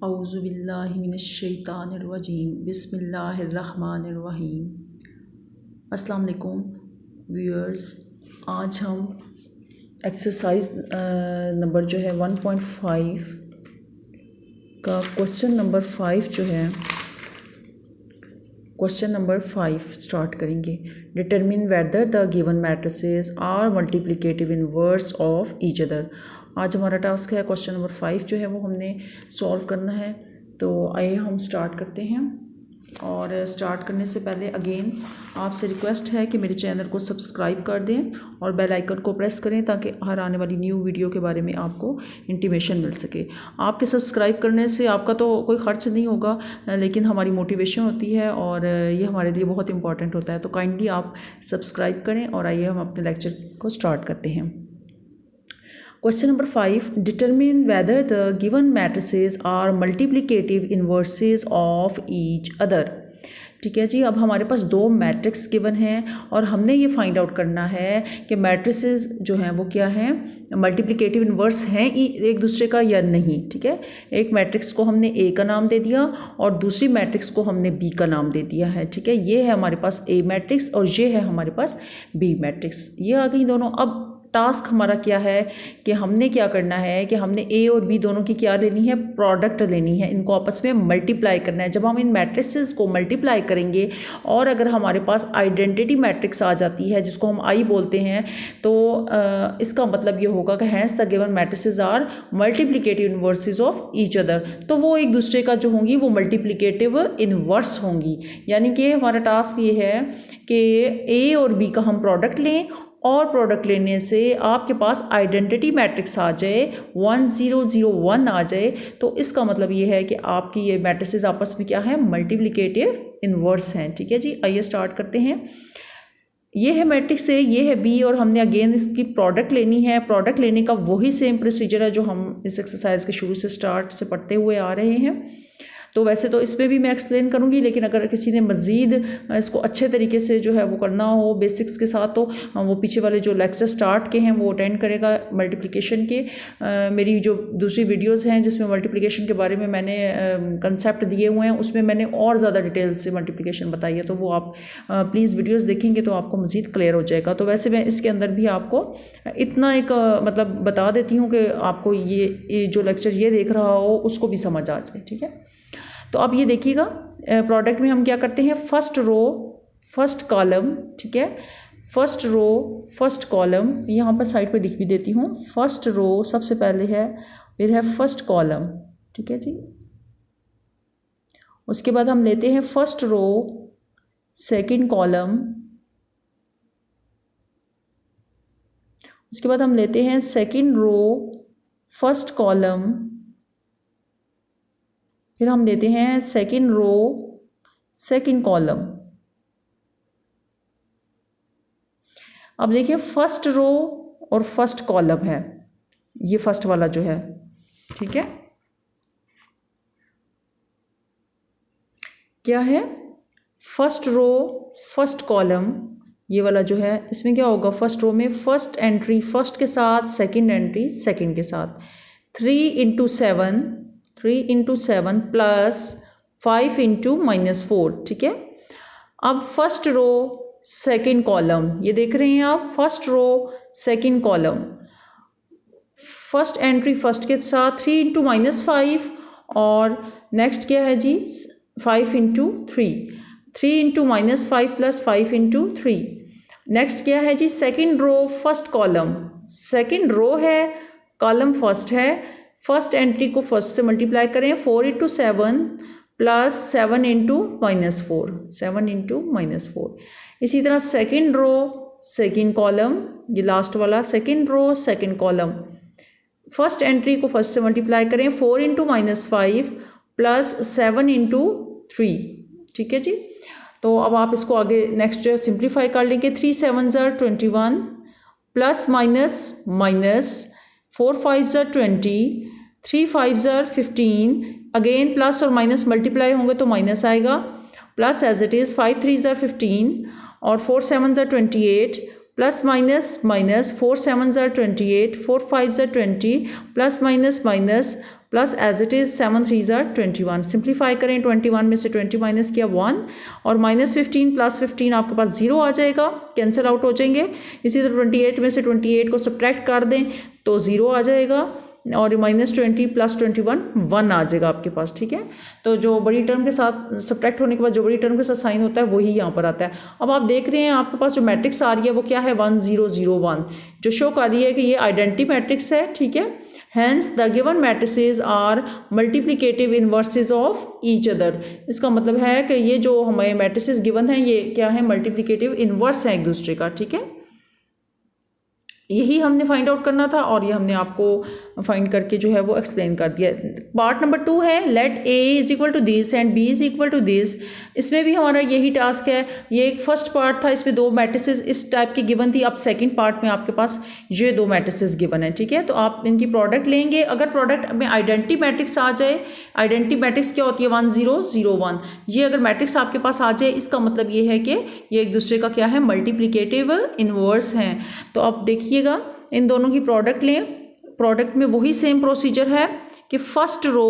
औज़ुबिल्लाहि मिनश्शैतानिर्रजीम बिस्मिल्लाहिर्रहमानिर्रहीम। अस्सलाम वालेकुम व्यूअर्स, आज हम एक्सरसाइज नंबर जो है 1.5 का क्वेश्चन नंबर 5 जो है क्वेश्चन नंबर 5 स्टार्ट करेंगे। Determine whether the given matrices are multiplicative inverse of each other. आज हमारा टास्क है क्वेश्चन नंबर 5 जो है वो हमने सॉल्व करना है। तो आइए हम स्टार्ट करते हैं। और स्टार्ट करने से पहले अगेन आपसे रिक्वेस्ट है कि मेरे चैनल को सब्सक्राइब कर दें और बेल आइकन को प्रेस करें ताकि हर आने वाली न्यू वीडियो के बारे में आपको इंटीमेशन मिल सके। आपके सब्सक्राइब करने से आपका तो कोई ख़र्च नहीं होगा, लेकिन हमारी मोटिवेशन होती है और ये हमारे लिए बहुत इंपॉर्टेंट होता है। तो काइंडली आप सब्सक्राइब करें और आइए हम अपने लेक्चर को स्टार्ट करते हैं। Question number 5, determine whether the given matrices are multiplicative inverses of each other. ठीक है जी, अब हमारे पास दो मैट्रिक्स गिवन हैं और हमने ये फाइंड आउट करना है कि मैट्रिसेस जो हैं वो क्या हैं, मल्टीप्लिकेटिव इनवर्स हैं एक दूसरे का या नहीं। ठीक है, एक मैट्रिक्स को हमने ए का नाम दे दिया और दूसरी मैट्रिक्स को हमने बी का नाम दे दिया है। ठीक है, ये है हमारे पास ए मैट्रिक्स और ये है हमारे पास बी मैट्रिक्स। ये आ गई दोनों। अब टास्क हमारा क्या है कि हमने क्या करना है कि हमने ए और बी दोनों की क्या लेनी है, प्रोडक्ट लेनी है, इनको आपस में मल्टीप्लाई करना है। जब हम इन मैट्रिसेस को मल्टीप्लाई करेंगे और अगर हमारे पास आइडेंटिटी मैट्रिक्स आ जाती है जिसको हम आई बोलते हैं, तो इसका मतलब ये होगा कि hence the given matrices are multiplicative inverses of each other. तो वो एक दूसरे का जो होंगी वो मल्टीप्लिकेटिव इनवर्स होंगी। यानी कि हमारा टास्क ये है कि ए और बी का हम प्रोडक्ट लें और प्रोडक्ट लेने से आपके पास आइडेंटिटी मैट्रिक्स आ जाए 1 0 0 1 आ जाए, तो इसका मतलब ये है कि आपकी ये मैट्रिसेस आपस में क्या है, मल्टीप्लिकेटिव इनवर्स हैं। ठीक है जी, आइए स्टार्ट करते हैं। ये है मैट्रिक्स ए, ये है बी और हमने अगेन इसकी प्रोडक्ट लेनी है। प्रोडक्ट लेने का वही सेम प्रोसीजर है जो हम इस एक्सरसाइज के शुरू से स्टार्ट से पढ़ते हुए आ रहे हैं। तो वैसे तो इसमें भी मैं एक्सप्लेन करूंगी, लेकिन अगर किसी ने मज़ीद इसको अच्छे तरीके से जो है वो करना हो बेसिक्स के साथ, तो वो पीछे वाले जो लेक्चर स्टार्ट के हैं वो अटेंड करेगा मल्टीप्लिकेशन के। मेरी जो दूसरी वीडियोस हैं जिसमें मल्टीप्लिकेशन के बारे में मैंने कंसेप्ट दिए हुए हैं, उसमें मैंने और ज़्यादा डिटेल से मल्टीप्लिकेशन बताई है, तो वो आप प्लीज़ वीडियोज़ देखेंगे तो आपको मज़ीद क्लियर हो जाएगा। तो वैसे मैं इसके अंदर भी आपको इतना एक मतलब बता देती हूँ कि आपको ये जो लेक्चर ये देख रहा हो उसको भी समझ आ जाए। ठीक है, तो अब ये देखिएगा, प्रोडक्ट में हम क्या करते हैं, फर्स्ट रो फर्स्ट कॉलम। ठीक है, फर्स्ट रो फर्स्ट कॉलम, यहाँ पर साइड पे लिख भी देती हूँ। फर्स्ट रो सबसे पहले है, फिर है फर्स्ट कॉलम। ठीक है जी, उसके बाद हम लेते हैं फर्स्ट रो सेकंड कॉलम, उसके बाद हम लेते हैं सेकंड रो फर्स्ट कॉलम, फिर हम लेते हैं सेकंड रो सेकंड कॉलम। अब देखिए फर्स्ट रो और फर्स्ट कॉलम है, ये फर्स्ट वाला जो है। ठीक है, क्या है, फर्स्ट रो फर्स्ट कॉलम, ये वाला जो है। इसमें क्या होगा, फर्स्ट रो में फर्स्ट एंट्री फर्स्ट के साथ, सेकंड एंट्री सेकंड के साथ। 3 × 7 3 × 7 प्लस 5 × -4। ठीक है, अब फर्स्ट रो सेकंड कॉलम, ये देख रहे हैं आप, first row second column, first entry first के साथ 3 × -5 और नेक्स्ट क्या है जी, 5 × 3 3 × -5 प्लस 5 × 3। नेक्स्ट क्या है जी, second row first column, second row है, कॉलम फर्स्ट है, फर्स्ट एंट्री को फर्स्ट से मल्टीप्लाई करें, 4 × 7 प्लस 7 × -4 7 × -4। इसी तरह सेकंड रो सेकंड कॉलम, ये लास्ट वाला second row second column, first entry को फर्स्ट से मल्टीप्लाई करें, 4 × -5 प्लस 7 × 3। ठीक है जी, तो अब आप इसको आगे नेक्स्ट जो सिंप्लीफाई कर लेंगे। 3 7 21 plus minus minus 4 5 20 3 5 15, again plus और माइनस मल्टीप्लाई होंगे तो माइनस आएगा, प्लस एज इट इज़ 5 3 15 और 4 7 28 plus minus minus 4 7 28 4 5 20 plus minus minus plus as it is 7 3 ज़ार 21। सिंप्लीफाई करें, 21 में से 20 माइनस किया 1 और -15 प्लस 15 आपके पास 0 आ जाएगा, कैंसिल आउट हो जाएंगे। इसी तरह 28 में से 28 को सब्ट्रैक्ट कर दें तो 0 आ जाएगा और -20 प्लस 21 1 आ जाएगा आपके पास, ठीक है। तो जो बड़ी टर्म के साथ सब्ट्रैक्ट होने के बाद जो बड़ी टर्म के साथ साइन होता है वही यहाँ पर आता है। अब आप देख रहे हैं आपके पास जो मैट्रिक्स आ रही है वो क्या है 1 0 0 1, जो शो कर रही है कि ये आइडेंटिटी मैट्रिक्स है, ठीक है। Hence the given matrices are multiplicative inverses of each other। इसका मतलब है कि ये जो हमें मैट्रिसेस गिवन है ये क्या है, मल्टीप्लिकेटिव इन्वर्स है एक दूसरे का, ठीक है। यही हमने फाइंड आउट करना था और ये हमने आपको फाइंड करके जो है वो एक्सप्लेन कर दिया। पार्ट नंबर 2 है let a is equal to this and b is equal to this. इसमें भी हमारा यही टास्क है। ये एक फर्स्ट पार्ट था, इसमें 2 मैट्रिसेस इस टाइप की गिवन थी। अब सेकंड पार्ट में आपके पास ये 2 मैट्रिसेस गिवन है, ठीक है। तो आप इनकी प्रोडक्ट लेंगे। अगर प्रोडक्ट में आइडेंटिटी मैट्रिक्स आ जाए, आइडेंटिटी मैट्रिक्स क्या होती है 1 0 0 1, ये अगर मैट्रिक्स आपके पास आ जाए इसका मतलब ये है कि ये एक दूसरे का क्या है, मल्टीप्लिकेटिव इन्वर्स हैं। तो आप देखिएगा इन दोनों की प्रोडक्ट लें। प्रोडक्ट में वही सेम प्रोसीजर है कि first row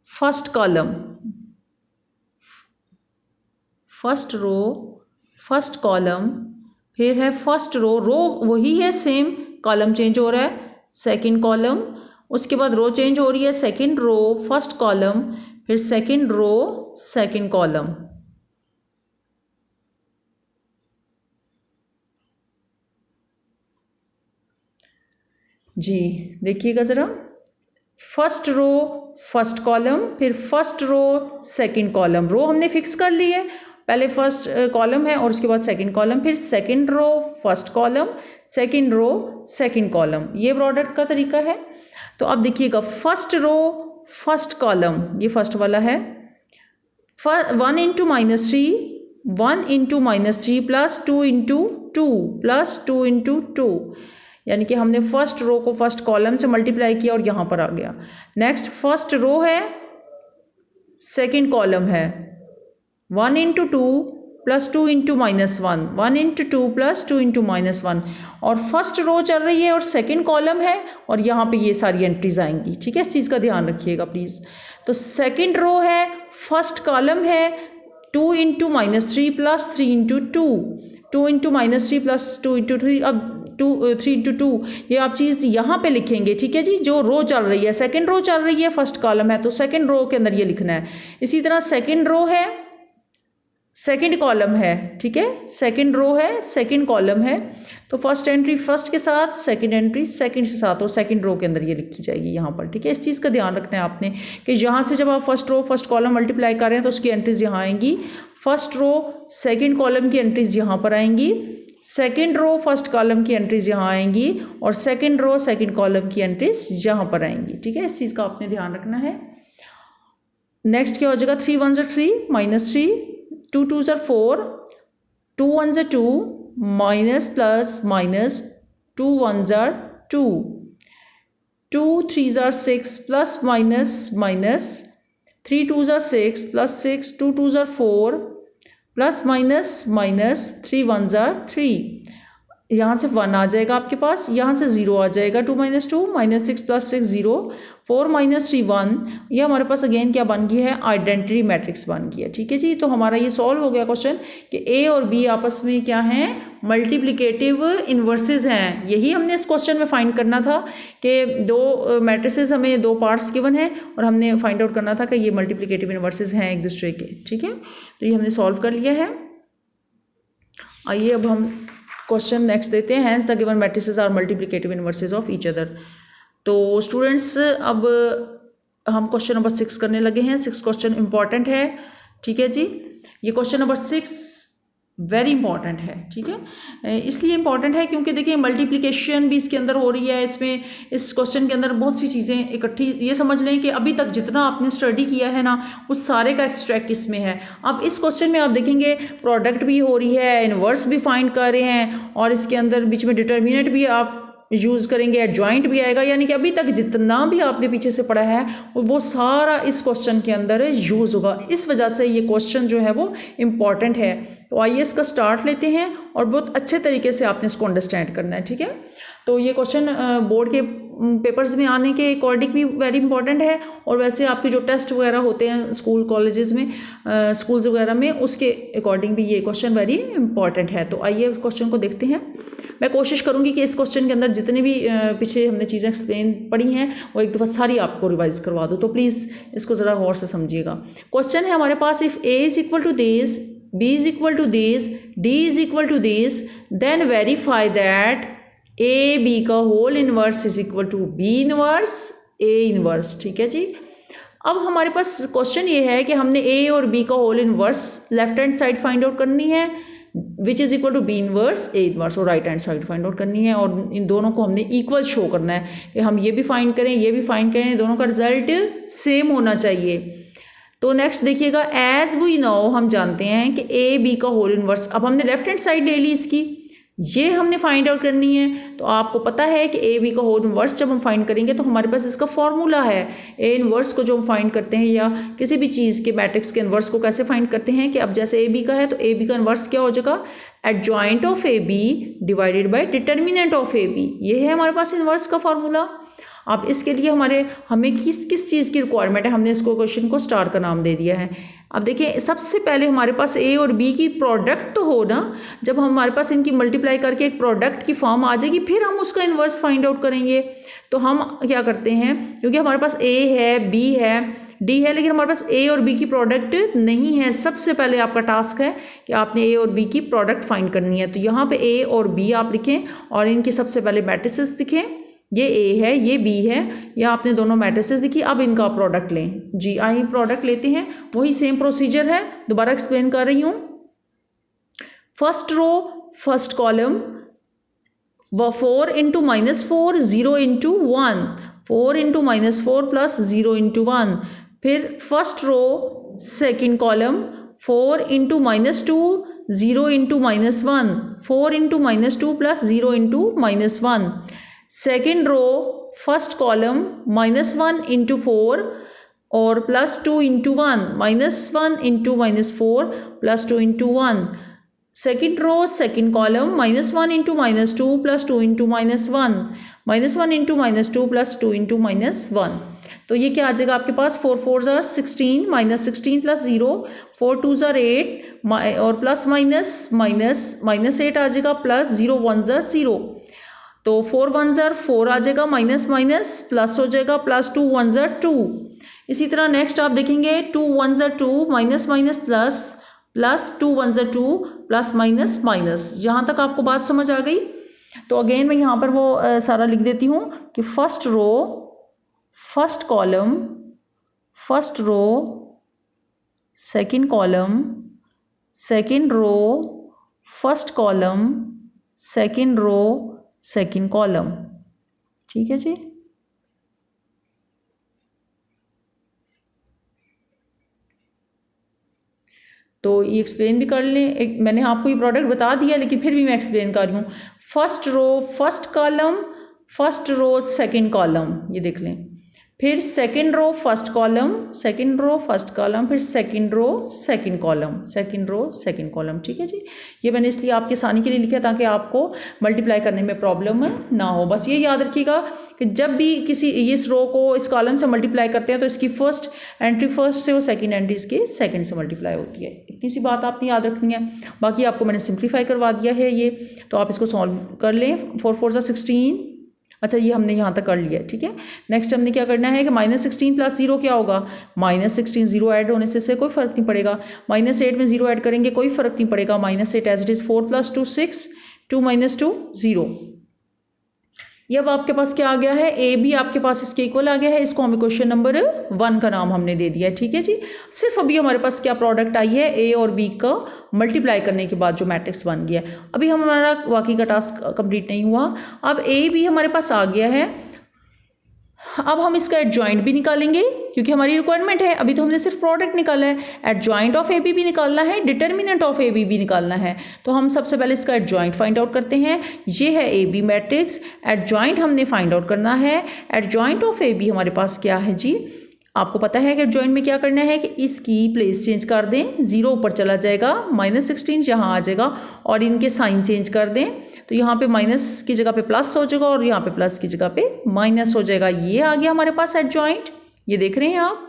first column, first row first column, फिर है फर्स्ट रो, रो वही है सेम, कॉलम चेंज हो रहा है सेकंड कॉलम, उसके बाद रो चेंज हो रही है सेकंड रो फर्स्ट कॉलम, फिर सेकंड रो सेकंड कॉलम। जी देखिएगा ज़रा, फर्स्ट रो फर्स्ट कॉलम, फिर फर्स्ट रो सेकंड कॉलम। रो हमने फिक्स कर ली है, पहले फर्स्ट कॉलम है और उसके बाद सेकंड कॉलम, फिर second row first column, second row second column. ये प्रोडक्ट का तरीका है। तो अब देखिएगा फर्स्ट रो फर्स्ट कॉलम, ये फर्स्ट वाला है, 1 into -3, 1 into -3 plus 2 into 2 plus 2 into 2, यानी कि हमने फर्स्ट रो को फर्स्ट कॉलम से मल्टीप्लाई किया और यहाँ पर आ गया। नेक्स्ट फर्स्ट रो है सेकंड कॉलम है, 1 into 2 plus 2 into -1, 1 into 2 plus 2 into -1, और फर्स्ट रो चल रही है और सेकंड कॉलम है और यहाँ पे ये सारी एंट्रीज आएंगी, ठीक है। इस चीज़ का ध्यान रखिएगा प्लीज़। तो सेकंड रो है फर्स्ट कॉलम है 2 into -3 plus 3 into 2, 2 into -3 plus 2 into 3, अब 3 इंटू 2 ये आप चीज़ यहाँ पे लिखेंगे, ठीक है जी। जो रो चल रही है सेकंड रो चल रही है फर्स्ट कॉलम है तो सेकंड रो के अंदर ये लिखना है। इसी तरह सेकंड रो है सेकंड कॉलम है, ठीक है, सेकंड रो है सेकंड कॉलम है, तो फर्स्ट एंट्री फर्स्ट के साथ, सेकंड एंट्री सेकंड के साथ, और सेकंड रो के अंदर ये लिखी जाएगी यहाँ पर, ठीक है। इस चीज़ का ध्यान रखना है आपने कि यहाँ से जब आप first row first column multiply कर रहे हैं तो उसकी एंट्रीज यहाँ आएंगी, फर्स्ट रो सेकंड कॉलम की एंट्रीज यहाँ पर आएंगी, सेकंड रो फर्स्ट कॉलम की एंट्रीज यहाँ आएंगी, और सेकंड रो सेकंड कॉलम की एंट्रीज यहाँ पर आएंगी, ठीक है। इस चीज़ का आपने ध्यान रखना है। नेक्स्ट क्या हो जाएगा, 3 1 3 -3, 2 2 4, 2 1 2, minus plus minus, 2 1 2, 2 3 6 plus minus minus, 3 2 6 plus 6, 2 2 4 plus minus minus, 3 1 3। यहाँ से 1 आ जाएगा आपके पास, यहाँ से 0 आ जाएगा, 2 - 2 -6 प्लस 6 0, 4 - 3 1। ये हमारे पास अगेन क्या बन गया है, आइडेंटिटी मैट्रिक्स बन गया, ठीक है जी। तो हमारा ये सॉल्व हो गया क्वेश्चन कि ए और बी आपस में क्या हैं, मल्टीप्लिकेटिव इन्वर्सेस हैं। यही हमने इस क्वेश्चन में फाइंड करना था कि 2 मैट्रिसेस हमें 2 पार्ट्स गिवन है और हमने फाइंड आउट करना था कि ये मल्टीप्लिकेटिव इन्वर्सेस हैं एक दूसरे के, ठीक है। तो ये हमने सॉल्व कर लिया है। आइए अब हम क्वेश्चन नेक्स्ट देते हैं। Hence the given matrices are multiplicative inverses of each other. तो स्टूडेंट्स अब हम क्वेश्चन नंबर 6 करने लगे हैं। 6 क्वेश्चन इंपॉर्टेंट है, ठीक है जी। ये क्वेश्चन नंबर 6 वेरी इंपॉर्टेंट है, ठीक है। इसलिए इंपॉर्टेंट है क्योंकि देखिए मल्टीप्लिकेशन भी इसके अंदर हो रही है। इसमें इस क्वेश्चन के अंदर बहुत सी चीज़ें इकट्ठी, ये समझ लें कि अभी तक जितना आपने स्टडी किया है ना उस सारे का एक्सट्रैक्ट इसमें है। अब इस क्वेश्चन में आप देखेंगे प्रोडक्ट भी हो रही है, इनवर्स भी फाइंड कर रहे हैं, और इसके अंदर बीच में डिटर्मिनेंट भी आप यूज़ करेंगे, एडजॉइंट भी आएगा, यानी कि अभी तक जितना भी आपने पीछे से पढ़ा है वो सारा इस क्वेश्चन के अंदर यूज़ होगा। इस वजह से ये क्वेश्चन जो है वो इम्पॉर्टेंट है। तो आइए इसका स्टार्ट लेते हैं और बहुत अच्छे तरीके से आपने इसको अंडरस्टैंड करना है, ठीक है। तो ये क्वेश्चन बोर्ड के पेपर्स में आने के अकॉर्डिंग भी वेरी इंपॉर्टेंट है, और वैसे आपके जो टेस्ट वगैरह होते हैं स्कूल कॉलेजेस में, स्कूल्स वगैरह में, उसके अकॉर्डिंग भी ये क्वेश्चन वेरी इंपॉर्टेंट है। तो आइए क्वेश्चन को देखते हैं। मैं कोशिश करूँगी कि इस क्वेश्चन के अंदर जितने भी पीछे हमने चीज़ें एक्सप्लेन पढ़ी हैं वो एक दफ़ा सारी आपको रिवाइज करवा दूँ, तो प्लीज़ इसको ज़रा गौर से समझिएगा। क्वेश्चन है हमारे पास, if A is equal to this, B is equal to this, D is equal to this, then verify that A B का whole inverse is equal to B inverse A inverse. ठीक है जी। अब हमारे पास question ये है कि हमने ए और बी का whole inverse left hand side find out करनी है, which is equal to B inverse A inverse, और right hand side find out करनी है, और इन दोनों को हमने इक्वल शो करना है कि हम ये भी फाइंड करें ये भी फाइंड करें, दोनों का रिजल्ट सेम होना चाहिए। तो नेक्स्ट देखिएगा, एज वी नो, हम जानते हैं कि ए बी का होल इनवर्स, अब हमने लेफ्ट हैंड साइड ले ली इसकी, ये हमने फाइंड आउट करनी है। तो आपको पता है कि ए बी का होल इनवर्स जब हम फाइंड करेंगे तो हमारे पास इसका फॉर्मूला है। ए इनवर्स को जो हम फाइंड करते हैं या किसी भी चीज़ के मैट्रिक्स के इनवर्स को कैसे फाइंड करते हैं कि अब जैसे ए बी का है तो ए बी का इनवर्स क्या हो जाएगा, adjoint of A B divided by determinant of A B. ये है हमारे पास इनवर्स का फॉर्मूला। अब इसके लिए हमें किस किस चीज़ की रिक्वायरमेंट है, हमने इसको क्वेश्चन को स्टार का नाम दे दिया है। अब देखिए, सबसे पहले हमारे पास ए और बी की प्रोडक्ट तो हो ना, जब हमारे पास इनकी मल्टीप्लाई करके एक प्रोडक्ट की फॉर्म आ जाएगी फिर हम उसका इन्वर्स फाइंड आउट करेंगे। तो हम क्या करते हैं, क्योंकि हमारे पास ए है, बी है, डी है, लेकिन हमारे पास ए और बी की प्रोडक्ट नहीं है। सबसे पहले आपका टास्क है कि आपने ए और बी की प्रोडक्ट फाइंड करनी है। तो यहाँ पे ए और बी आप लिखें और इनकी सबसे पहले मैट्रिसेस दिखें, ये ए है ये बी है, या आपने दोनों मैट्रिसेस दिखी। अब इनका प्रोडक्ट लें जी, आई प्रोडक्ट लेते हैं, वही सेम प्रोसीजर है, दोबारा एक्सप्लेन कर रही हूँ। First row first column 4 into -4 0 into 1, 4 into -4 plus 0 into 1। फिर first row second column 4 into -2 0 into -1, 4 into -2 plus 0 into -1। Second row first column -1 into 4 और +2 into 1, -1 into -4 +2 into 1। Second row second column -1 into -2 +2 into -1, -1 into -2 +2 into -1। तो ये क्या आ जाएगा आपके पास, 4 4 ज़ार 16, -16 plus 0, 4 2 ज़ार 8 और plus -8 आ जाएगा, plus 0 1 ज़ार 0। तो 4 1 ज़ार 4 आ जाएगा, माइनस प्लस हो जाएगा, +2 1 ज़ार 2। इसी तरह नेक्स्ट आप देखेंगे 2 1 ज़ार 2, माइनस प्लस 2 1 ज़ार 2, प्लस माइनस। यहाँ तक आपको बात समझ आ गई। तो अगेन मैं यहाँ पर वो सारा लिख देती हूँ कि first row first column first row second column second row first column second row second column. ठीक है जी। तो ये एक्सप्लेन भी कर लें, मैंने आपको ये प्रोडक्ट बता दिया लेकिन फिर भी मैं एक्सप्लेन कर रही हूँ। First row first column first row second column, ये देख लें। फिर second row first column second row first column, फिर second row second column second row second column. ठीक है जी। ये मैंने इसलिए आपके आसानी के लिए लिखा ताकि आपको मल्टीप्लाई करने में प्रॉब्लम ना हो। बस ये याद रखिएगा कि जब भी किसी इस रो को इस कॉलम से मल्टीप्लाई करते हैं तो इसकी फर्स्ट एंट्री फर्स्ट से और सेकेंड एंट्री इसके सेकेंड से मल्टीप्लाई होती है। इतनी सी बात आपने याद रखनी है। बाकी आपको मैंने सिंप्लीफाई करवा दिया है ये, तो आप इसको सॉल्व कर लें। 4 4 ज़ार 16, अच्छा ये हमने यहाँ तक कर लिया है। ठीक है। नेक्स्ट हमने क्या करना है कि -16 प्लस 0 क्या होगा, -16 0 ऐड होने से इससे कोई फ़र्क नहीं पड़ेगा। -8 में 0 ऐड करेंगे कोई फ़र्क नहीं पड़ेगा, -8 एज इट इज़। 4 + 2 6, 2 - 2 0। ये अब आपके पास क्या आ गया है, ए बी आपके पास इसके इक्वल आ गया है। इसको हमें क्वेश्चन नंबर 1 का नाम हमने दे दिया है। ठीक है जी। सिर्फ अभी हमारे पास क्या प्रोडक्ट आई है, ए और बी का मल्टीप्लाई करने के बाद जो मैट्रिक्स बन गया। अभी हमारा बाकी का टास्क कंप्लीट नहीं हुआ। अब ए बी हमारे पास आ गया है, अब हम इसका एडजॉइंट भी निकालेंगे क्योंकि हमारी रिक्वायरमेंट है। अभी तो हमने सिर्फ प्रोडक्ट निकाला है, एडजॉइंट ऑफ ए बी भी निकालना है, डिटर्मिनेंट ऑफ ए बी भी निकालना है। तो हम सबसे पहले इसका एडजॉइंट फाइंड आउट करते हैं। ये है ए बी मैट्रिक्स, एडजॉइंट हमने फाइंड आउट करना है। एडजॉइंट ऑफ ए बी हमारे पास क्या है जी, आपको पता है कि एडजॉइंट में क्या करना है कि इसकी प्लेस चेंज कर दें, 0 ऊपर चला जाएगा, -16 यहाँ आ जाएगा और इनके साइन चेंज कर दें तो यहाँ पे माइनस की जगह पे प्लस हो जाएगा और यहाँ पे प्लस की जगह पे माइनस हो जाएगा। ये आ गया हमारे पास एडजॉइंट, ये देख रहे हैं आप।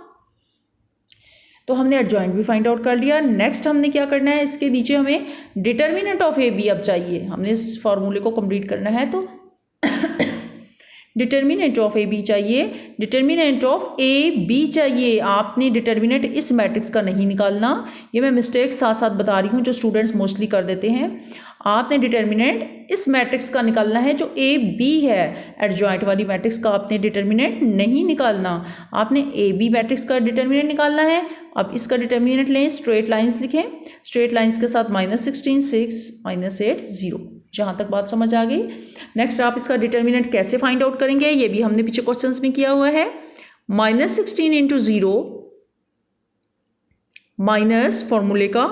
तो हमने एडजॉइंट भी फाइंड आउट कर लिया। नेक्स्ट हमने क्या करना है, इसके नीचे हमें डिटर्मिनेंट ऑफ ए बी अब चाहिए, हमने इस फॉर्मूले को कंप्लीट करना है। तो डिटर्मिनेंट ऑफ ए बी चाहिए, डिटर्मिनेंट ऑफ ए बी चाहिए। आपने डिटर्मिनेंट इस मैट्रिक्स का नहीं निकालना, ये मैं मिस्टेक साथ साथ बता रही हूँ जो स्टूडेंट्स मोस्टली कर देते हैं। आपने डिटर्मिनेंट इस मैट्रिक्स का निकालना है जो ए बी है, एडजॉइंट वाली मैट्रिक्स का आपने डिटर्मिनेंट नहीं निकालना, आपने ए बी मैट्रिक्स का डिटर्मिनेंट निकालना है। अब इसका डिटर्मिनेंट लें, स्ट्रेट लाइंस लिखें, स्ट्रेट लाइंस के साथ -16 6 -8 0, जहाँ तक बात समझ आ गई। नेक्स्ट आप इसका डिटर्मिनेंट कैसे फाइंड आउट करेंगे, ये भी हमने पीछे क्वेश्चंस में किया हुआ है। -16 × 0 माइनस फॉर्मूले का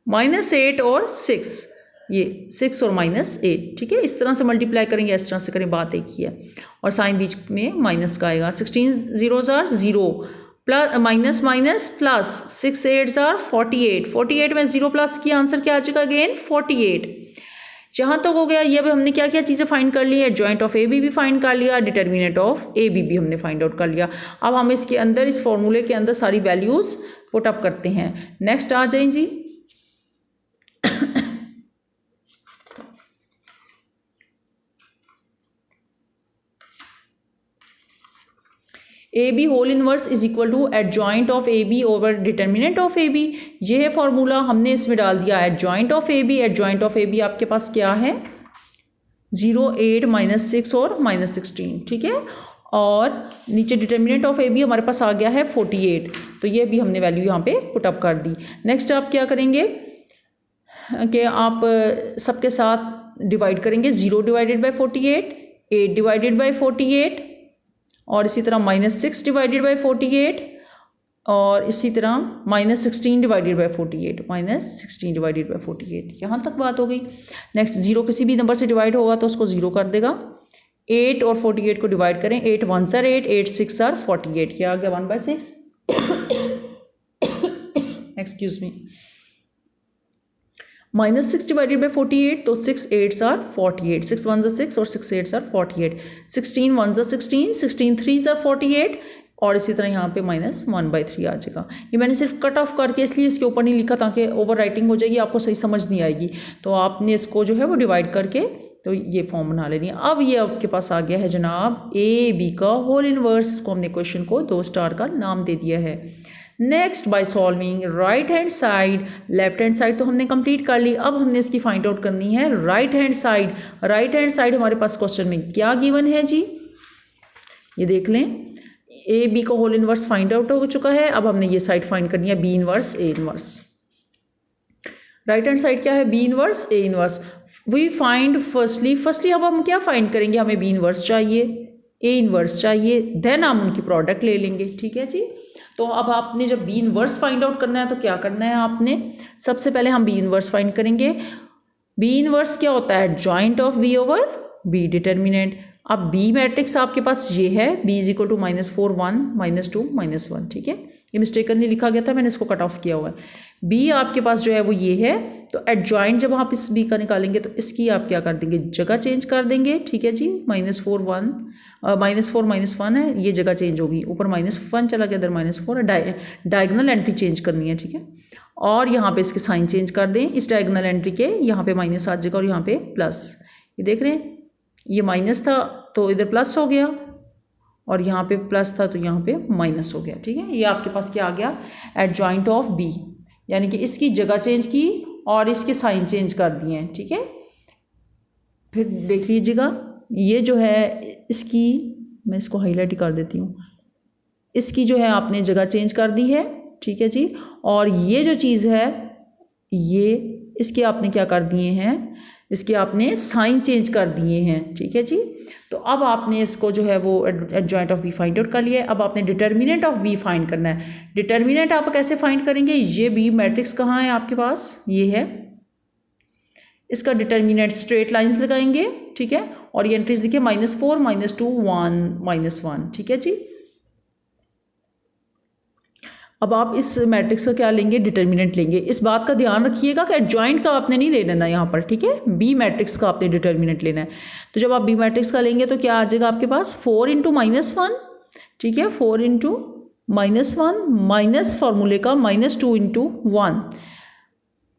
-8 और 6, ये 6 और -8, ठीक है, इस तरह से मल्टीप्लाई करेंगे, इस तरह से करें, बात एक ही है। और साइन बीच में माइनस का आएगा, 16 0s are 0 plus minus minus plus 6 8s are 48, 48 में 0 प्लस की आंसर क्या आ जाएगा, अगेन 48। जहाँ तक हो गया ये भी हमने क्या क्या चीज़ें फाइंड कर ली है, जॉइंट ऑफ ए बी भी फाइंड कर लिया, डिटर्मिनेंट ऑफ ए बी भी हमने फाइंड आउट कर लिया। अब हम इसके अंदर, इस फॉर्मूले के अंदर सारी वैल्यूज़ पुट अप करते हैं। नेक्स्ट आ जाए जी, A B whole inverse is equal to adjoint of A B over determinant of A B. ये है फॉर्मूला, हमने इसमें डाल दिया adjoint of A B. Adjoint of A B आपके पास क्या है, 0 8 -6 और -16, ठीक है। और नीचे डिटर्मिनेंट ऑफ ए बी हमारे पास आ गया है 48, तो ये भी हमने वैल्यू यहाँ पे पुटअप कर दी। नेक्स्ट आप क्या करेंगे कि आप सबके साथ डिवाइड करेंगे, 0 डिवाइडेड बाई 48, 8 डिवाइडेड बाई 48, और इसी तरह -6 डिवाइडेड बाई 48, और इसी तरह -16 डिवाइडेड बाई 48, -16 डिवाइडेड बाई 48, यहाँ तक बात हो गई। नेक्स्ट 0 किसी भी नंबर से डिवाइड होगा तो उसको 0 कर देगा। 8 और 48 को डिवाइड करें, 8 1s are 8, 8 6s are 48, क्या आ गया 1/6, एक्सक्यूज मी। -6 डिवाइडेड बाई 48, तो 6 8s are 48, 6 1s are 6 और 6 8s are 48, 16 1s are 16, 16 3s are 48, और इसी तरह यहाँ पे -1/3 आ जाएगा। ये मैंने सिर्फ कट ऑफ करके इसलिए इसके ऊपर नहीं लिखा ताकि ओवर राइटिंग हो जाएगी, आपको सही समझ नहीं आएगी। तो आपने इसको जो है वो डिवाइड करके तो ये फॉर्म बना लेनी है। अब ये आपके पास आ गया है जनाब ए बी का होल इनवर्स, इसको हमने क्वेश्चन को 2 स्टार का नाम दे दिया है। Next by solving right hand side, left hand side तो हमने कंप्लीट कर ली, अब हमने इसकी फाइंड आउट करनी है right hand side. Right hand side हमारे पास क्वेश्चन में क्या गिवन है जी, ये देख लें, ए बी का होल इनवर्स फाइंड आउट हो चुका है। अब हमने ये साइड फाइंड करनी है B inverse A inverse. Right hand side क्या है, B inverse A inverse. We find firstly अब हम क्या फाइंड करेंगे, हमें बी इनवर्स चाहिए, ए इनवर्स चाहिए, देन हम उनकी प्रोडक्ट ले लेंगे, ठीक है जी। तो अब आपने जब बी इनवर्स फाइंड आउट करना है तो क्या करना है, आपने सबसे पहले हम बी इनवर्स फाइंड करेंगे। बी इनवर्स क्या होता है, joint of B over B determinant. अब बी मैट्रिक्स आपके पास ये है, बी इज इक्वल टू -4 1 -2 -1, ठीक है। ये मिस्टेकनली लिखा गया था, मैंने इसको कट ऑफ किया हुआ है। बी आपके पास जो है वो ये है, तो एडजॉइंट जब आप इस बी का निकालेंगे तो इसकी आप क्या कर देंगे, जगह चेंज कर देंगे, ठीक है जी। -4 1 -4 -1 है, ये जगह चेंज होगी, ऊपर -1 चला गया, इधर -4 है, डायगनल एंट्री चेंज करनी है, ठीक है। और यहाँ पे इसके साइन चेंज कर दें, इस डायगनल एंट्री के यहाँ पे माइनस आ जाएगा और यहाँ पे प्लस। ये देख रहे हैं, ये माइनस था तो इधर प्लस हो गया, और यहाँ पे प्लस था तो यहाँ पे माइनस हो गया, ठीक है। ये आपके पास क्या आ गया, एडजॉइंट ऑफ बी, यानी कि इसकी जगह चेंज की और इसके साइन चेंज कर दिए हैं, ठीक है। फिर देख लीजिएगा, ये जो है इसकी, मैं इसको हाईलाइट कर देती हूँ, इसकी जो है आपने जगह चेंज कर दी है, ठीक है जी। और ये जो चीज़ है, ये इसके आपने क्या कर दिए हैं, इसके आपने साइन चेंज कर दिए हैं, ठीक है जी। तो अब आपने इसको जो है वो adjoint of B find out कर लिया है। अब आपने डिटर्मिनेंट ऑफ बी फाइंड करना है। डिटर्मिनेंट आप कैसे फाइंड करेंगे, ये बी मैट्रिक्स कहाँ है आपके पास, ये है, इसका डिटर्मिनेंट स्ट्रेट लाइंस लगाएंगे, ठीक है। और ये एंट्रीज लिखिए -4 -2 1 -1, ठीक है जी। अब आप इस मैट्रिक्स का क्या लेंगे, डिटर्मिनेंट लेंगे। इस बात का ध्यान रखिएगा कि एडजॉइंट का आपने नहीं ले लेना यहाँ पर, ठीक है, बी मैट्रिक्स का आपने डिटर्मिनेंट लेना है। तो जब आप बी मैट्रिक्स का लेंगे तो क्या आ जाएगा आपके पास 4 × -1, ठीक है, 4 × -1 माइनस फार्मूले का -2 × 1,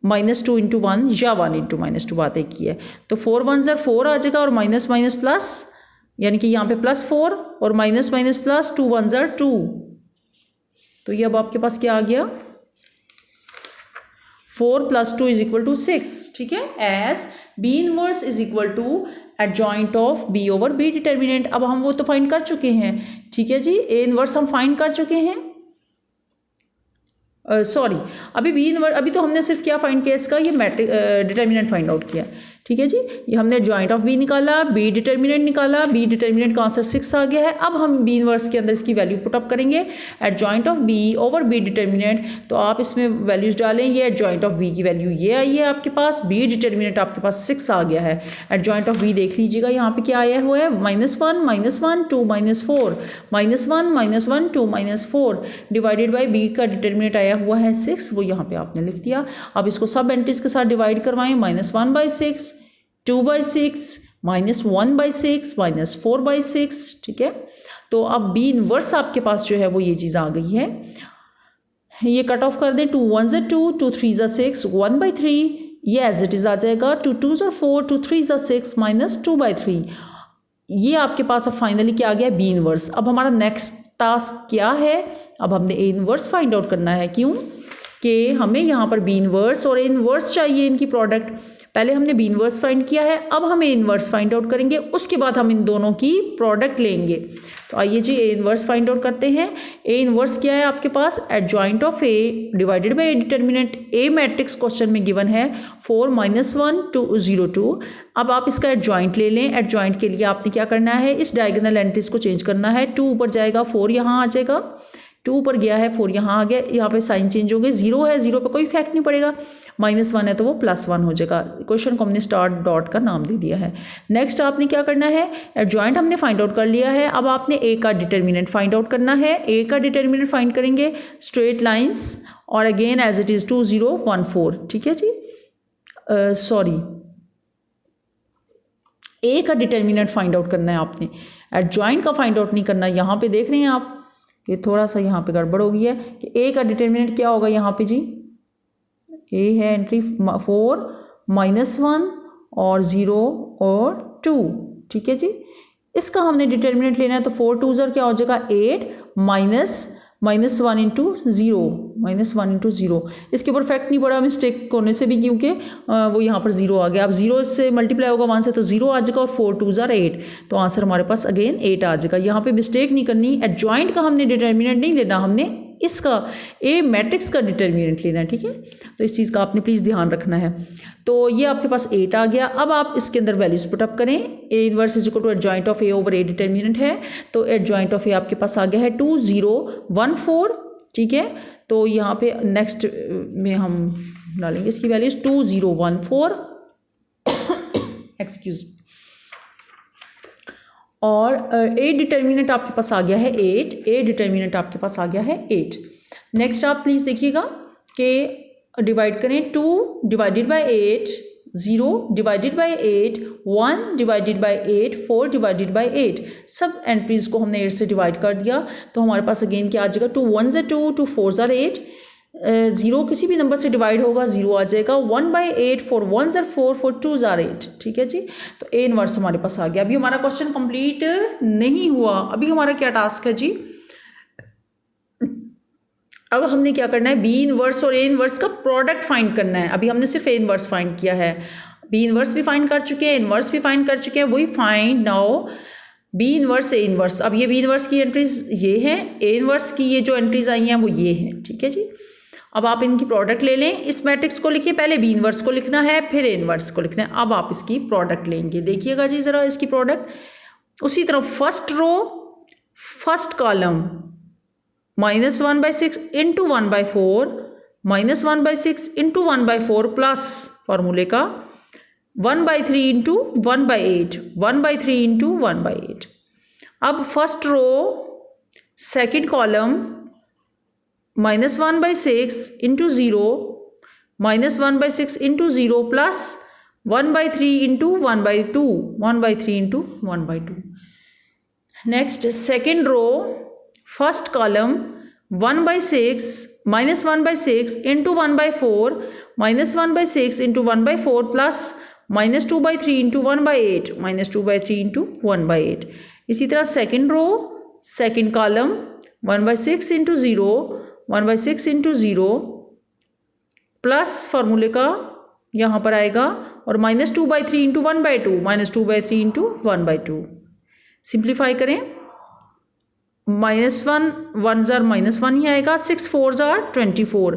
-2 × 1 या 1 × -2, बात एक ही है। तो 4 1 4 आ जाएगा और माइनस माइनस प्लस, यानी कि यहाँ पे +4 और माइनस माइनस प्लस 2 1 2। तो ये अब आपके पास क्या आ गया, 4 + 2 = 6, ठीक है। As B inverse = adjoint of B over B determinant. अब हम वो तो फाइंड कर चुके हैं, ठीक है जी, A इनवर्स हम फाइंड कर चुके हैं। सॉरी, अभी B इनवर्स, अभी तो हमने सिर्फ क्या फाइंड किया इसका, ये मैट्रिक डिटर्मिनेंट फाइंड आउट किया, ठीक है जी। ये हमने जॉइंट ऑफ B निकाला, B डिटर्मिनेंट निकाला, B डिटर्मिनेंट का आंसर 6 आ गया है। अब हम B इनवर्स के अंदर इसकी वैल्यू पुटअप करेंगे, adjoint of B over B determinant. तो आप इसमें वैल्यूज डालें, ये एडजॉइंट ऑफ B की वैल्यू ये आई है आपके पास, B डिटर्मिनेंट आपके पास 6 आ गया है। एडजॉइंट ऑफ B देख लीजिएगा यहाँ पे क्या आया हुआ है, -1 -1 2 -4, -1 -1 2 -4 डिवाइडेड बाई B का डिटर्मिनेंट आया हुआ है 6, वो यहाँ पे आपने लिख दिया। अब इसको सब एंट्रीज के साथ डिवाइड करवाएं, -1/6, 2/6, -1/6, -4/6, ठीक है। तो अब B इनवर्स आपके पास जो है वो ये चीज़ आ गई है। ये कट ऑफ कर दें, 2 1 2, 2 3 6, 1/3, ये एज इट इज़ आ जाएगा, 2 2 4, 2 3 6, -2/3। ये आपके पास अब फाइनली क्या आ गया, B इनवर्स। अब हमारा नेक्स्ट टास्क क्या है, अब हमने A इनवर्स फाइंड आउट करना है। क्यों कि हमें यहाँ पर B इनवर्स और A इनवर्स चाहिए, इनकी प्रोडक्ट। पहले हमने B इनवर्स फाइंड किया है, अब हम A इनवर्स फाइंड आउट करेंगे, उसके बाद हम इन दोनों की प्रोडक्ट लेंगे। तो आइए जी A इनवर्स फाइंड आउट करते हैं। A इनवर्स क्या है आपके पास, adjoint of A divided by A determinant. A matrix question में गिवन है 4 -1 2 0 2। अब आप इसका एडजॉइंट ले लें। एडजॉइंट के लिए आपने क्या करना है, इस डायगोनल एंट्रीज को चेंज करना है। 2 ऊपर जाएगा, 4 यहाँ आ जाएगा, 2 ऊपर गया है, 4 यहाँ आ गया, यहाँ पे साइन चेंज हो गए। 0 है, 0 पे कोई इफेक्ट नहीं पड़ेगा, -1 है तो वो +1 हो जाएगा। क्वेश्चन को हमने स्टार डॉट का नाम दे दिया है। नेक्स्ट आपने क्या करना है, एडजॉइंट हमने फाइंड आउट कर लिया है, अब आपने A का डिटर्मिनेंट फाइंड आउट करना है। A का डिटर्मिनेंट फाइंड करेंगे, स्ट्रेट लाइन्स और अगेन एज इट इज़ 2 0 1 4, ठीक है जी। सॉरी, A का डिटर्मिनेंट फाइंड आउट करना है आपने, एडजॉइंट का फाइंड आउट नहीं करना। यहाँ पे देख रहे हैं आप, ये थोड़ा सा यहाँ पे गड़बड़ हो गई है कि A का डिटर्मिनेंट क्या होगा यहाँ पे जी। A है एंट्री 4 -1 और 0 और 2, ठीक है जी। इसका हमने डिटर्मिनेंट लेना है, तो 4 2 क्या हो जाएगा 8 -1 × 0, -1 × 0। इसके ऊपर फैक्ट नहीं पड़ा मिस्टेक होने से भी, क्योंकि वो यहाँ पर 0 आ गया। अब 0 से मल्टीप्लाई होगा 1 से, तो 0 आ जाएगा और 4 2 8, तो आंसर हमारे पास अगेन 8 आ जाएगा। यहाँ पे मिस्टेक नहीं करनी, एडजॉइंट का हमने डिटर्मिनेंट नहीं लेना, हमने इसका A मैट्रिक्स का डिटर्मिनेंट लेना है, ठीक है। तो इस चीज़ का आपने प्लीज़ ध्यान रखना है। तो ये आपके पास 8 आ गया। अब आप इसके अंदर वैल्यूज पुटअप करें। A inverse = adjoint of A over A determinant है, तो एडजॉइंट ऑफ A आपके पास आ गया है 2 0 1 4, ठीक है। तो यहाँ पे नेक्स्ट में हम डालेंगे इसकी वैल्यूज 2 0 1 4 एक्सक्यूज, और A डिटर्मिनेंट आपके पास आ गया है 8। A डिटर्मिनेंट आपके पास आ गया है 8। नेक्स्ट आप प्लीज़ देखिएगा कि डिवाइड करें, 2 divided by 8, 0 divided by 8, 1 divided by 8, 4 divided by 8। सब एंट्रीज़ को हमने 8 से डिवाइड कर दिया, तो हमारे पास अगेन क्या आ जाएगा, 2 1 2, 2 4 8, 0 किसी भी नंबर से डिवाइड होगा 0 आ जाएगा, 1/8, 4 1 4, 4 2 8, ठीक है जी। तो A इनवर्स हमारे पास आ गया। अभी हमारा क्वेश्चन कंप्लीट नहीं हुआ, अभी हमारा क्या टास्क है जी, अब हमने क्या करना है, B इनवर्स और A इनवर्स का प्रोडक्ट फाइंड करना है। अभी हमने सिर्फ A इनवर्स फाइंड किया है, B इनवर्स भी फाइंड कर चुके हैं, इनवर्स भी फाइंड कर चुके हैं। वही find now B inverse A inverse. अब ये B इनवर्स की एंट्रीज ये हैं, A इनवर्स की ये जो एंट्रीज आई हैं वो ये हैं, ठीक है जी। अब आप इनकी प्रोडक्ट ले लें, इस मैट्रिक्स को लिखिए, पहले B इनवर्स को लिखना है, फिर A इनवर्स को लिखना है। अब आप इसकी प्रोडक्ट लेंगे, देखिएगा जी ज़रा इसकी प्रोडक्ट। उसी तरह first row first column -1/6 × 1/4, -1/6 × 1/4 plus फार्मूले का 1/3 × 1/8, 1/3 × 1/8। अब first row second column -1/6 into 0 -1/6 into 0 plus 1/3 into 1/2 1/3 into 1/2। Next second row first column 1/6 -1/6 into 1/4 -1/6 into 1/4 plus -2/3 into 1/8 -2/3 into 1/8। इसी तरह second row second column 1/6 into 0 1/6 into 0 plus फार्मूले का यहाँ पर आएगा और -2/3 इंटू 1/2 -2/3 इंटू 1/2। सिंप्लीफाई करें, -1 1 जार -1 ही आएगा, 6 4 जार 24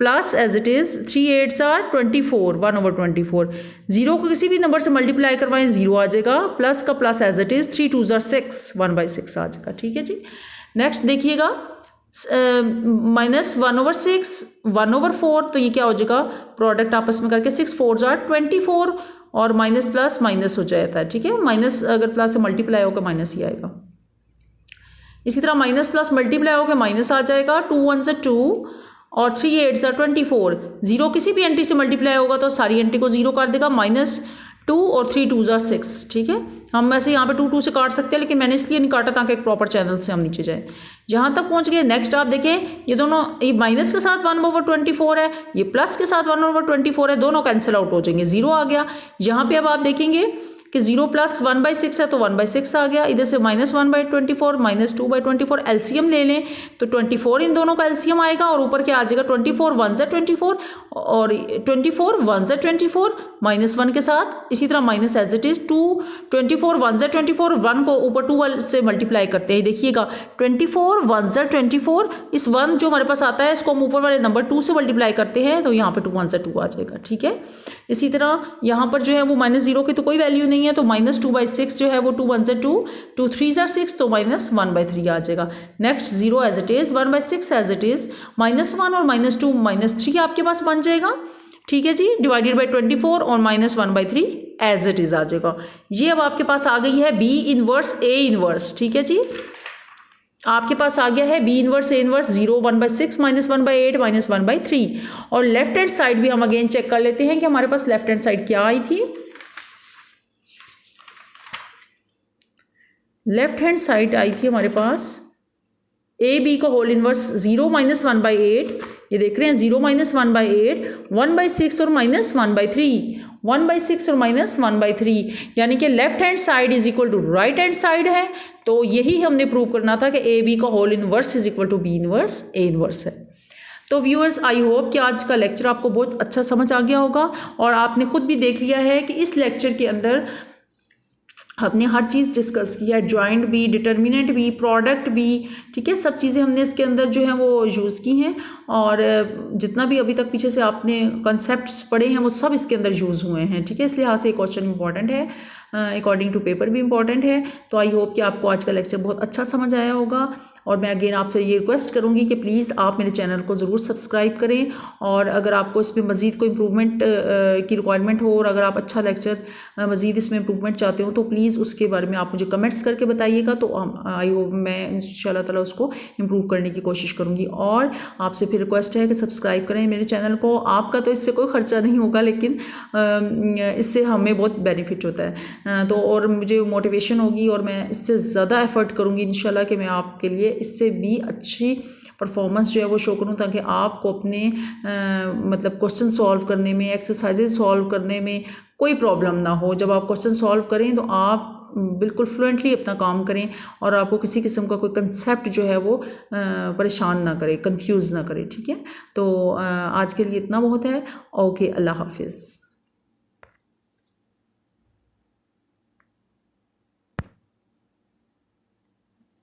प्लस एज इट इज़ 3 8 जार 24 1/24। जीरो को किसी भी नंबर से मल्टीप्लाई करवाएं 0 आ जाएगा, प्लस का प्लस एज इट इज़ 3 2 जार 6 1/6 आ जाएगा। ठीक है जी। नेक्स्ट देखिएगा -1/6 1/4, तो ये क्या हो जाएगा, प्रोडक्ट आपस में करके 6 4 जार 24 और माइनस प्लस माइनस हो जाता है। ठीक है, माइनस अगर प्लस से मल्टीप्लाई होगा माइनस ही आएगा। इसी तरह माइनस प्लस मल्टीप्लाई होकर माइनस आ जाएगा, 2 1 से 2 और 3 8 से 24। जीरो किसी भी एंट्री से मल्टीप्लाई होगा तो सारी एंट्री को जीरो कर देगा, -2 और 3 2 जार 6। ठीक है, हम वैसे यहाँ पे 2 2 से काट सकते हैं, लेकिन मैंने इसलिए नहीं काटा ताकि एक प्रॉपर चैनल से हम नीचे जाए। जहाँ तक पहुँच गए, नेक्स्ट आप देखें, ये दोनों, ये माइनस के साथ 1/24 है, ये प्लस के साथ 1/24 है, दोनों कैंसिल आउट हो जाएंगे, जीरो आ गया। यहाँ पे अब आप देखेंगे कि 0 प्लस 1/6 है तो 1/6 आ गया। इधर से -1/24 -2/24 एलसीएम ले लें तो 24 इन दोनों का एलसीएम आएगा और ऊपर क्या आ जाएगा, 24 1 से 24 और 24 1 से 24 -1 के साथ। इसी तरह माइनस एज इट इज़ 2 24 1 से 24 1 को ऊपर 2 से मल्टीप्लाई करते हैं। देखिएगा 24 1 से 24, इस 1 जो हमारे पास आता है इसको हम ऊपर वाले नंबर 2 से मल्टीप्लाई करते हैं तो यहाँ पर 2 1 से 2 आ जाएगा। ठीक है, इसी तरह यहाँ पर जो है वो -0 की तो कोई वैल्यू नहीं है, तो -2/6 जो है वो 2 1 से 2 2 3 जार 6 तो -1/3 आ जाएगा। Next 0 as it is, 1/6 as it is, -1 और -2 -3 आपके पास बन जाएगा। ठीक है जी, डिवाइडेड बाई 24 और -1/3 एज इट इज़ आ जाएगा। ये अब आपके पास आ गई है B इनवर्स A इनवर्स। ठीक है जी, आपके पास आ गया है B इनवर्स A इनवर्स 0 1/6 -1/8 -1/3। और लेफ्ट हैंड साइड भी हम अगेन चेक कर लेते हैं कि हमारे पास लेफ्ट हैंड साइड क्या आई थी। लेफ्ट हैंड साइड आई थी हमारे पास AB का होल इनवर्स 0 -1/8, ये देख रहे हैं 0 -1/8 1/6 और -1/3 1/6 और -1/3, यानी कि left hand side is equal to right hand side है। तो यही हमने प्रूव करना था कि AB का whole inverse is equal to B inverse A inverse है। तो व्यूअर्स, आई होप कि आज का लेक्चर आपको बहुत अच्छा समझ आ गया होगा और आपने खुद भी देख लिया है कि इस लेक्चर के अंदर हमने हर चीज़ डिस्कस किया है, जॉइंट भी, डिटर्मिनेंट भी, प्रोडक्ट भी। ठीक है, सब चीज़ें हमने इसके अंदर जो है वो यूज़ की हैं और जितना भी अभी तक पीछे से आपने कॉन्सेप्ट्स पढ़े हैं वो सब इसके अंदर यूज़ हुए हैं। ठीक है, इसलिए यहाँ से क्वेश्चन इंपॉर्टेंट है, अकॉर्डिंग टू पेपर भी इंपॉर्टेंट है। तो आई होप कि आपको आज का लेक्चर बहुत अच्छा समझ आया होगा और मैं अगेन आपसे ये रिक्वेस्ट करूँगी कि प्लीज़ आप मेरे चैनल को ज़रूर सब्सक्राइब करें और अगर आपको इसमें मज़ीद कोई इंप्रूवमेंट की रिक्वायरमेंट हो और अगर आप अच्छा लेक्चर मज़ीद इसमें इंप्रूवमेंट चाहते हो तो प्लीज़ उसके बारे में आप मुझे कमेंट्स करके बताइएगा। तो आई होप मैं इंशाल्लाह ताला उसको इम्प्रूव करने की कोशिश करूँगी। और आपसे फिर रिक्वेस्ट है कि सब्सक्राइब करें मेरे चैनल को। आपका तो इससे कोई ख़र्चा नहीं होगा, लेकिन इससे हमें बहुत बेनिफिट होता है, तो और मुझे मोटिवेशन होगी और मैं इससे ज़्यादा एफ़र्ट करूँगी इंशाल्लाह कि मैं आपके लिए इससे भी अच्छी परफॉर्मेंस जो है वो शो करूँ, ताकि आपको अपने मतलब क्वेश्चन सॉल्व करने में, एक्सरसाइजेज सॉल्व करने में कोई प्रॉब्लम ना हो। जब आप क्वेश्चन सॉल्व करें तो आप बिल्कुल फ्लुएंटली अपना काम करें और आपको किसी किस्म का कोई कंसेप्ट जो है वो परेशान ना करे, कंफ्यूज ना करे। ठीक है, तो आज के लिए इतना बहुत है। ओके, अल्लाह हाफिज़।